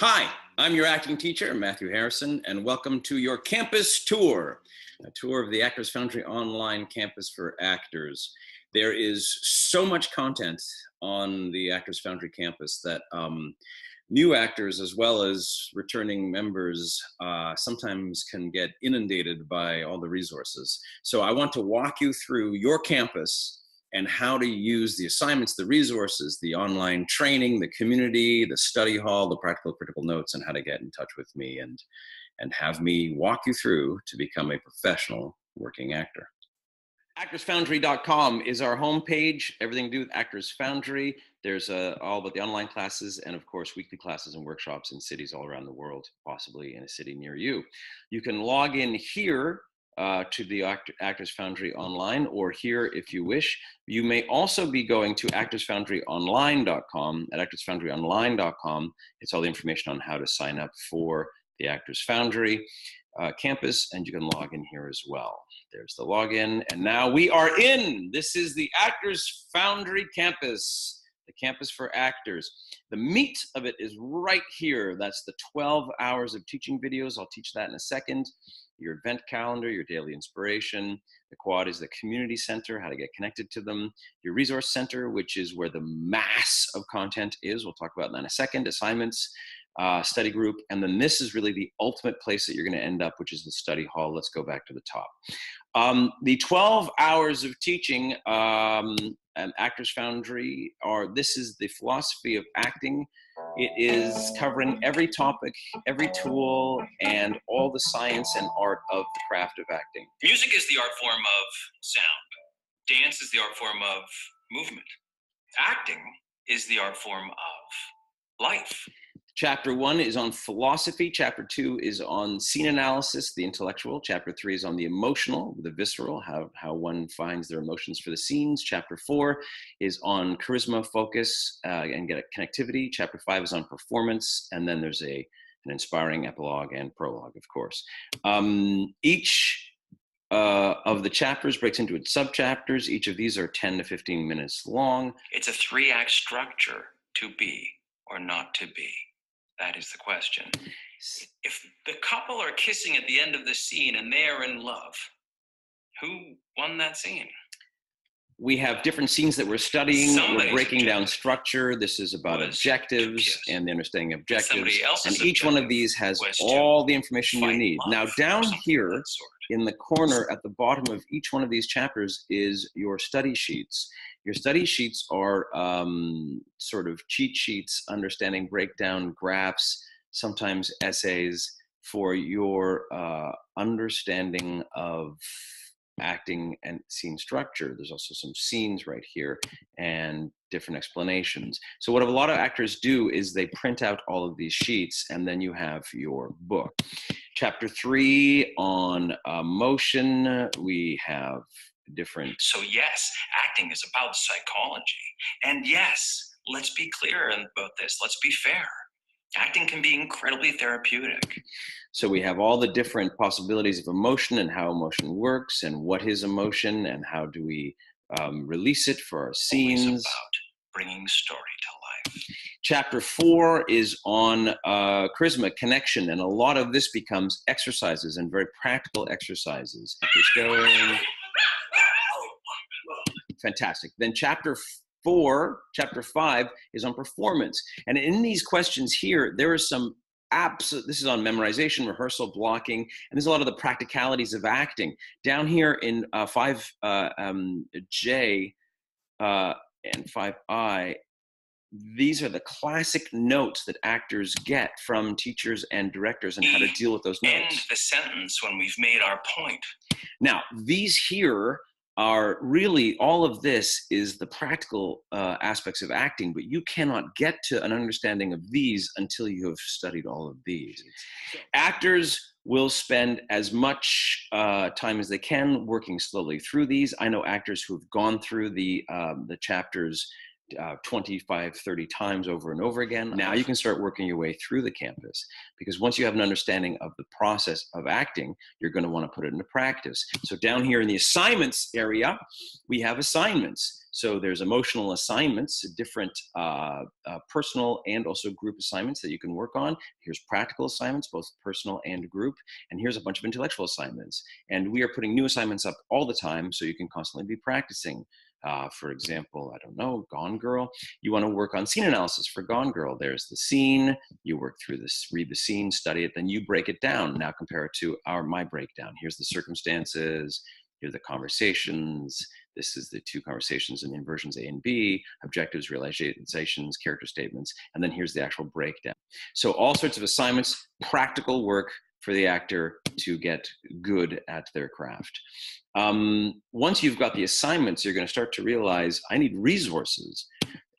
Hi, I'm your acting teacher, Matthew Harrison, and welcome to your campus tour, a tour of the Actors Foundry online campus for actors. There is so much content on the Actors Foundry campus that new actors as well as returning members sometimes can get inundated by all the resources. So I want to walk you through your campus and how to use the assignments, the resources, the online training, the community, the study hall, the practical critical notes, and how to get in touch with me and have me walk you through to become a professional working actor. ActorsFoundry.com is our homepage. Everything to do with Actors Foundry. There's all about the online classes and, of course, weekly classes and workshops in cities all around the world, possibly in a city near you. You can log in here to the Actors Foundry online, or here if you wish. You may also be going to ActorsFoundryOnline.com. At ActorsFoundryOnline.com, it's all the information on how to sign up for the Actors Foundry campus, and you can log in here as well. There's the login, and now we are in. This is the Actors Foundry campus, the campus for actors. The meat of it is right here. That's the 12 hours of teaching videos. I'll teach that in a second. Your event calendar, your daily inspiration. The quad is the community center, how to get connected to them. Your resource center, which is where the mass of content is. We'll talk about that in a second. Assignments, study group. And then this is really the ultimate place that you're going to end up, which is the study hall. Let's go back to the top. The 12 hours of teaching at Actors Foundry this is the philosophy of acting. It is covering every topic, every tool, and all the science and art of the craft of acting. Music is the art form of sound. Dance is the art form of movement. Acting is the art form of life. Chapter 1 is on philosophy. Chapter 2 is on scene analysis, the intellectual. Chapter 3 is on the emotional, the visceral, how one finds their emotions for the scenes. Chapter 4 is on charisma, focus, and get connectivity. Chapter 5 is on performance. And then there's an inspiring epilogue and prologue, of course. Each of the chapters breaks into its subchapters. Each of these are 10 to 15 minutes long. It's a 3-act structure, to be or not to be. That is the question. If the couple are kissing at the end of the scene and they are in love, who won that scene? We have different scenes that we're studying. We're breaking down structure. This is about objectives and the understanding of objectives. And each one of these has all the information you need. Now, down here in the corner at the bottom of each one of these chapters is your study sheets. Your study sheets are sort of cheat sheets, understanding, breakdown, graphs, sometimes essays for your understanding of acting and scene structure. There's also some scenes right here and different explanations. So what a lot of actors do is they print out all of these sheets, and then you have your book. Chapter 3 on motion, we have different. So yes, acting is about psychology. And yes, let's be clear about this. Let's be fair. Acting can be incredibly therapeutic. So we have all the different possibilities of emotion and how emotion works and what is emotion and how do we release it for our scenes. Always about bringing story to life. Chapter 4 is on charisma, connection, and a lot of this becomes exercises and very practical exercises. Fantastic. Then chapter 5 is on performance. And in these questions here, there are some this is on memorization, rehearsal, blocking, and there's a lot of the practicalities of acting. Down here in 5J and 5I, these are the classic notes that actors get from teachers and directors and how to deal with those notes. End the sentence when we've made our point. Now, these here are really, all of this is the practical aspects of acting, but you cannot get to an understanding of these until you have studied all of these. Actors will spend as much time as they can working slowly through these. I know actors who have gone through the chapters 25, 30 times over and over again. Now you can start working your way through the campus, because once you have an understanding of the process of acting, you're going to want to put it into practice. So down here in the assignments area, we have assignments. So there's emotional assignments, different personal and also group assignments that you can work on. Here's practical assignments, both personal and group. And here's a bunch of intellectual assignments. And we are putting new assignments up all the time, so you can constantly be practicing. For example, I don't know, Gone Girl. You want to work on scene analysis for Gone Girl. There's the scene. You work through this, read the scene, study it, then you break it down. Now compare it to my breakdown. Here's the circumstances. Here are the conversations. This is the two conversations in inversions A and B, objectives, realizations, character statements, and then here's the actual breakdown. So all sorts of assignments, practical work for the actor to get good at their craft. Once you've got the assignments, you're going to start to realize I need resources.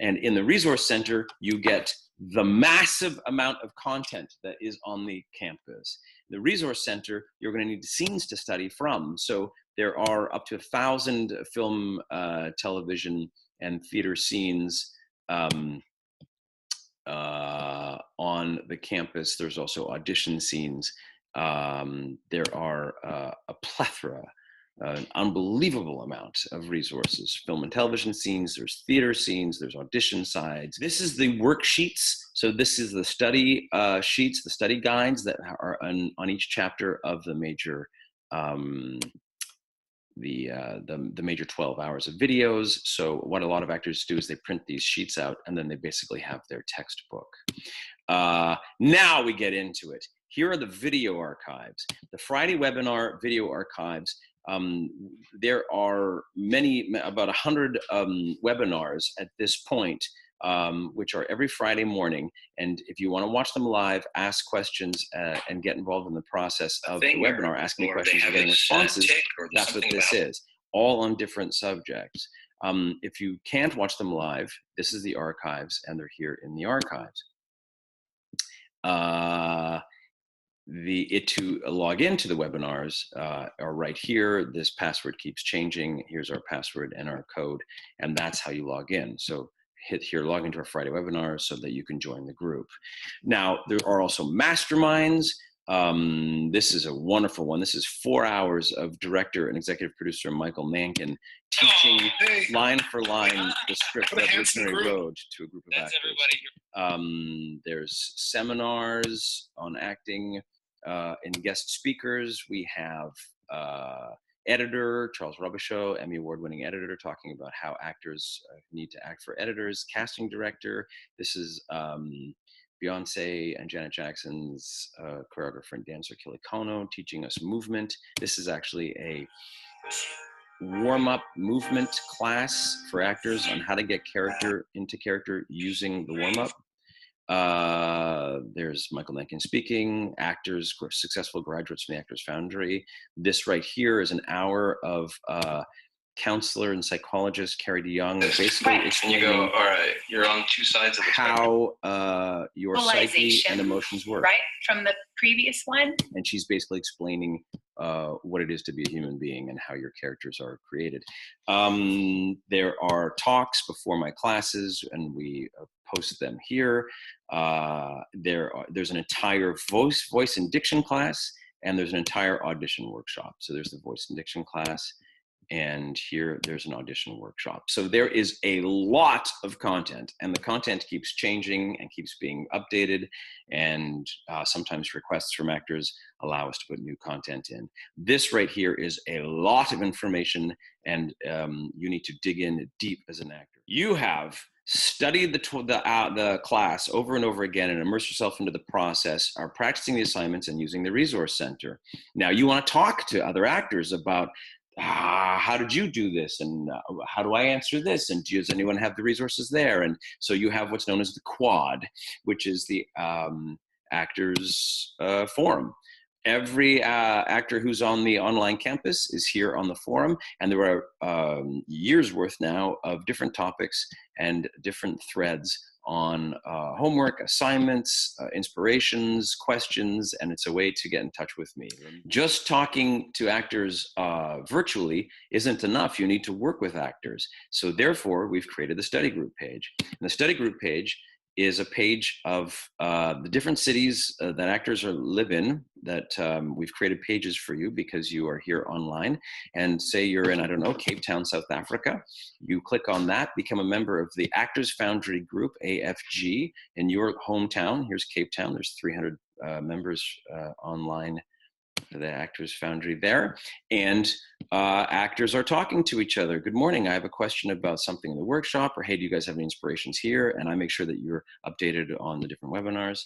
And in the resource center, you get the massive amount of content that is on the campus. The resource center, you're going to need scenes to study from. So there are up to 1,000 film, television, and theater scenes on the campus. There's also audition scenes. There are a plethora, an unbelievable amount of resources, film and television scenes, there's theater scenes, there's audition sides. This is the worksheets. So this is the study sheets, the study guides that are on each chapter of the major the major 12 hours of videos. So what a lot of actors do is they print these sheets out and then they basically have their textbook. Now we get into it. Here are the video archives. The Friday webinar video archives. There are about 100 webinars at this point, which are every Friday morning. And if you want to watch them live, ask questions and get involved in the process of the webinar, asking me questions and getting responses, that's what this is, all on different subjects. If you can't watch them live, this is the archives, and they're here in the archives. To log into the webinars are right here. This password keeps changing. Here's our password and our code, and that's how you log in. So hit here, log into our Friday webinar so that you can join the group. Now, there are also masterminds. This is a wonderful one. This is 4 hours of director and executive producer Michael Mankin teaching line for line the script of Revolutionary Road to a group of actors. There's seminars on acting and guest speakers. We have editor, Charles Robichaud, Emmy Award-winning editor, talking about how actors need to act for editors. Casting director, this is Beyonce and Janet Jackson's choreographer and dancer, Kelly Kono, teaching us movement. This is actually a warm-up movement class for actors on how to get character into character using the warm-up. There's Michael Mencken speaking, actors, successful graduates from the Actors Foundry. This right here is an hour of counselor and psychologist Carrie DeYoung basically explaining all right, you're on two sides of the how your psyche and emotions work. Right, from the previous one. And she's basically explaining what it is to be a human being and how your characters are created. There are talks before my classes, and we post them here. There's an entire voice and diction class, and there's an entire audition workshop. So there's the voice and diction class, and here there's an audition workshop. So there is a lot of content, and the content keeps changing and keeps being updated, and sometimes requests from actors allow us to put new content in. This right here is a lot of information, and you need to dig in deep as an actor. You have studied the class over and over again and immerse yourself into the process, are practicing the assignments and using the resource center. Now you want to talk to other actors about how did you do this, and how do I answer this, and does anyone have the resources there? And so you have what's known as the quad, which is the actors forum. Every actor who's on the online campus is here on the forum, and there are years worth now of different topics and different threads on homework, assignments, inspirations, questions, and it's a way to get in touch with me. Just talking to actors virtually isn't enough. You need to work with actors. So therefore, we've created the study group page. And the study group page is a page of the different cities that actors live in, that we've created pages for you because you are here online. And say you're in, I don't know, Cape Town, South Africa. You click on that, become a member of the Actors Foundry group, AFG, in your hometown. Here's Cape Town. There's 300 members online, the Actors Foundry there, and actors are talking to each other. Good morning, I have a question about something in the workshop, or hey, do you guys have any inspirations here? And I make sure that you're updated on the different webinars.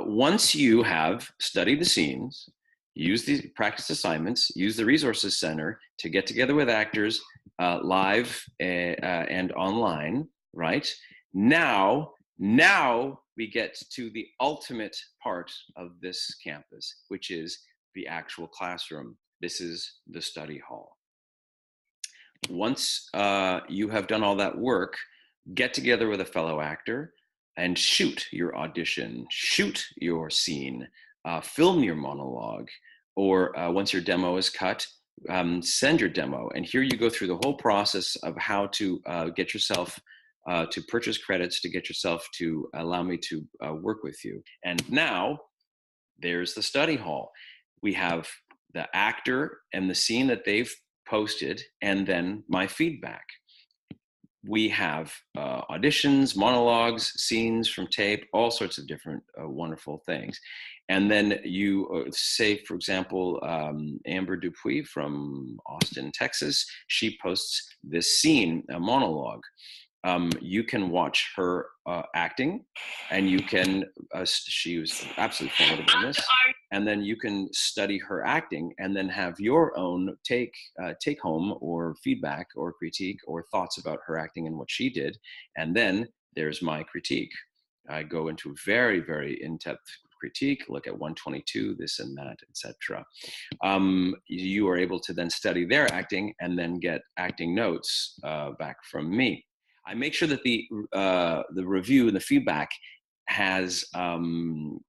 Once you have studied the scenes, use the practice assignments, use the resources center to get together with actors live and online, right? Now we get to the ultimate part of this campus, which is the actual classroom. This is the study hall. Once you have done all that work, get together with a fellow actor and shoot your audition, shoot your scene, film your monologue, or once your demo is cut, send your demo. And here you go through the whole process of how to get yourself to purchase credits, to get yourself to allow me to work with you. And now there's the study hall. We have the actor and the scene that they've posted, and then my feedback. We have auditions, monologues, scenes from tape, all sorts of different wonderful things. And then you say, for example, Amber Dupuis from Austin, Texas, she posts this scene, a monologue. You can watch her acting, and you can, she was absolutely formidable in this, and then you can study her acting and then have your own take home or feedback or critique or thoughts about her acting and what she did. And then there's my critique. I go into very, very in-depth critique, look at 122, this and that, etc. You are able to then study their acting and then get acting notes back from me. I make sure that the review and the feedback has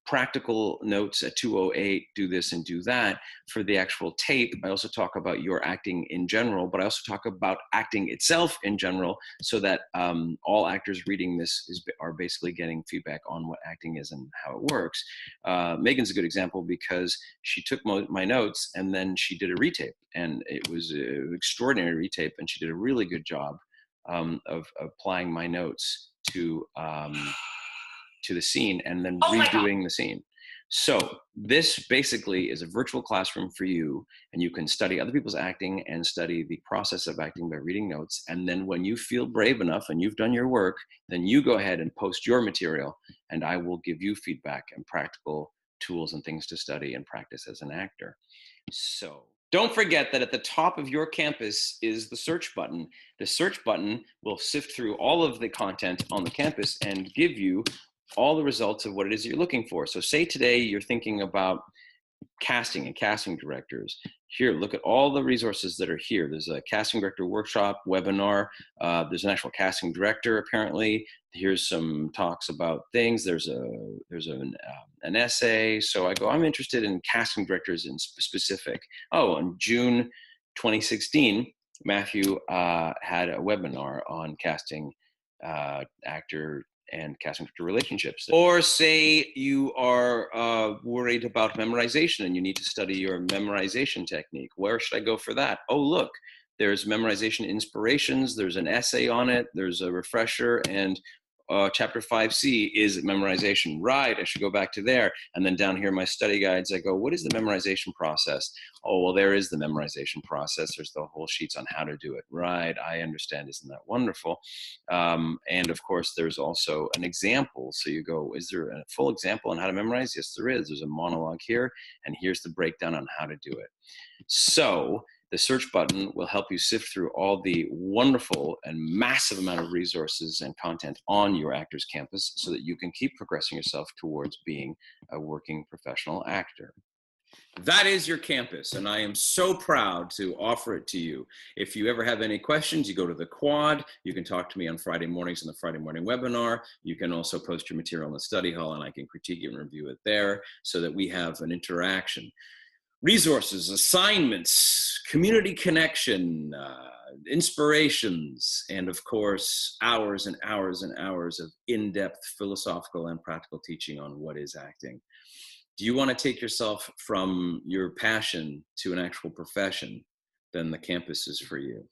practical notes at 208, do this and do that. For the actual tape, I also talk about your acting in general, but I also talk about acting itself in general, so that all actors reading this are basically getting feedback on what acting is and how it works. Megan's a good example because she took my notes and then she did a retape, and it was an extraordinary retape, and she did a really good job of applying my notes to the scene and then redoing the scene. So this basically is a virtual classroom for you, and you can study other people's acting and study the process of acting by reading notes. And then when you feel brave enough and you've done your work, then you go ahead and post your material, and I will give you feedback and practical tools and things to study and practice as an actor. So don't forget that at the top of your campus is the search button. The search button will sift through all of the content on the campus and give you all the results of what it is you're looking for. So say today you're thinking about casting and casting directors. Here, look at all the resources that are here. There's a casting director workshop, webinar. There's an actual casting director, apparently. Here's some talks about things. There's an essay. So I go, I'm interested in casting directors in specific. Oh, in June 2016, Matthew had a webinar on casting actor and casting director relationships. Or say you are worried about memorization and you need to study your memorization technique. Where should I go for that? Oh, look, there's memorization inspirations. There's an essay on it. There's a refresher, and chapter 5C is memorization. Right, I should go back to there. And then down here, my study guides, I go, what is the memorization process? Oh, well, there is the memorization process. There's the whole sheets on how to do it. Right, I understand. Isn't that wonderful? And of course, there's also an example. So you go, is there a full example on how to memorize? Yes, there is. There's a monologue here, and here's the breakdown on how to do it. So the search button will help you sift through all the wonderful and massive amount of resources and content on your Actors Campus so that you can keep progressing yourself towards being a working professional actor. That is your campus, and I am so proud to offer it to you. If you ever have any questions, you go to the quad. You can talk to me on Friday mornings in the Friday morning webinar. You can also post your material in the study hall, and I can critique it and review it there so that we have an interaction. resources, assignments, community connection, inspirations, and of course, hours and hours and hours of in-depth philosophical and practical teaching on what is acting. Do you want to take yourself from your passion to an actual profession? Then the campus is for you.